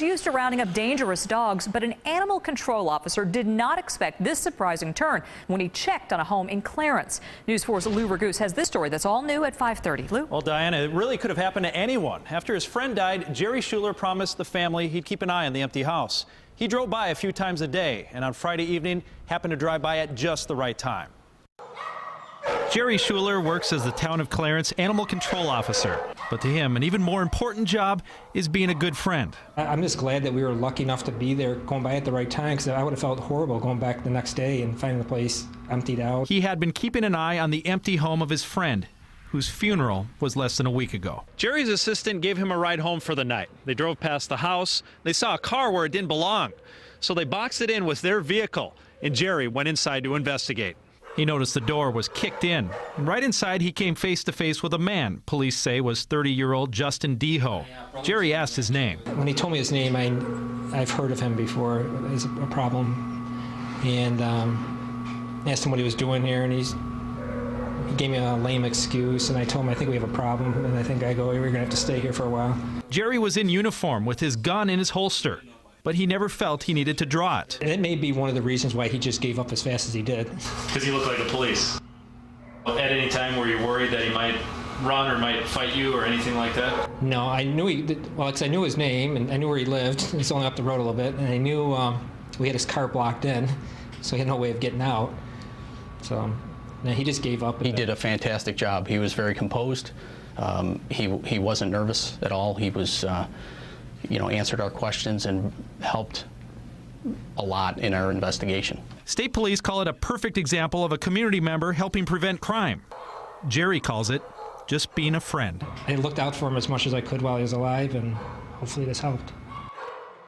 Used to rounding up dangerous dogs, but an animal control officer did not expect this surprising turn when he checked on a home in Clarence. News 4's Lou Raguse has this story that's all new at 5:30. Lou? Well, Diana, it really could have happened to anyone. After his friend died, Jerry Schuler promised the family he'd keep an eye on the empty house. He drove by a few times a day, and on Friday evening happened to drive by at just the right time. Jerry Schuler works as the town of Clarence animal control officer. But to him, an even more important job is being a good friend. I'm just glad that we were lucky enough to be there going by at the right time, because I would have felt horrible going back the next day and finding the place emptied out. He had been keeping an eye on the empty home of his friend, whose funeral was less than a week ago. Jerry's assistant gave him a ride home for the night. They drove past the house. They saw a car where it didn't belong. So they boxed it in with their vehicle, and Jerry went inside to investigate. He noticed the door was kicked in. Right inside, he came face to face with a man police say was 30-year-old Justin Deho. Jerry asked his name. When he told me his name, I've heard of him before as a problem, and asked him what he was doing here, and he gave me a lame excuse, and I told him I think we have a problem, and we're going to have to stay here for a while. Jerry was in uniform with his gun in his holster, but he never felt he needed to draw it. And it may be one of the reasons why he just gave up as fast as he did. Because he looked like the police. At any time were you worried that he might run or might fight you or anything like that? No, I knew because I knew his name and I knew where he lived. He's only up the road a little bit, and I knew we had his car blocked in, so he had no way of getting out. So he just gave up. He did a fantastic job. He was very composed. He wasn't nervous at all. He was answered our questions and helped a lot in our investigation. State police call it a perfect example of a community member helping prevent crime. Jerry calls it just being a friend. I looked out for him as much as I could while he was alive, and hopefully this helped.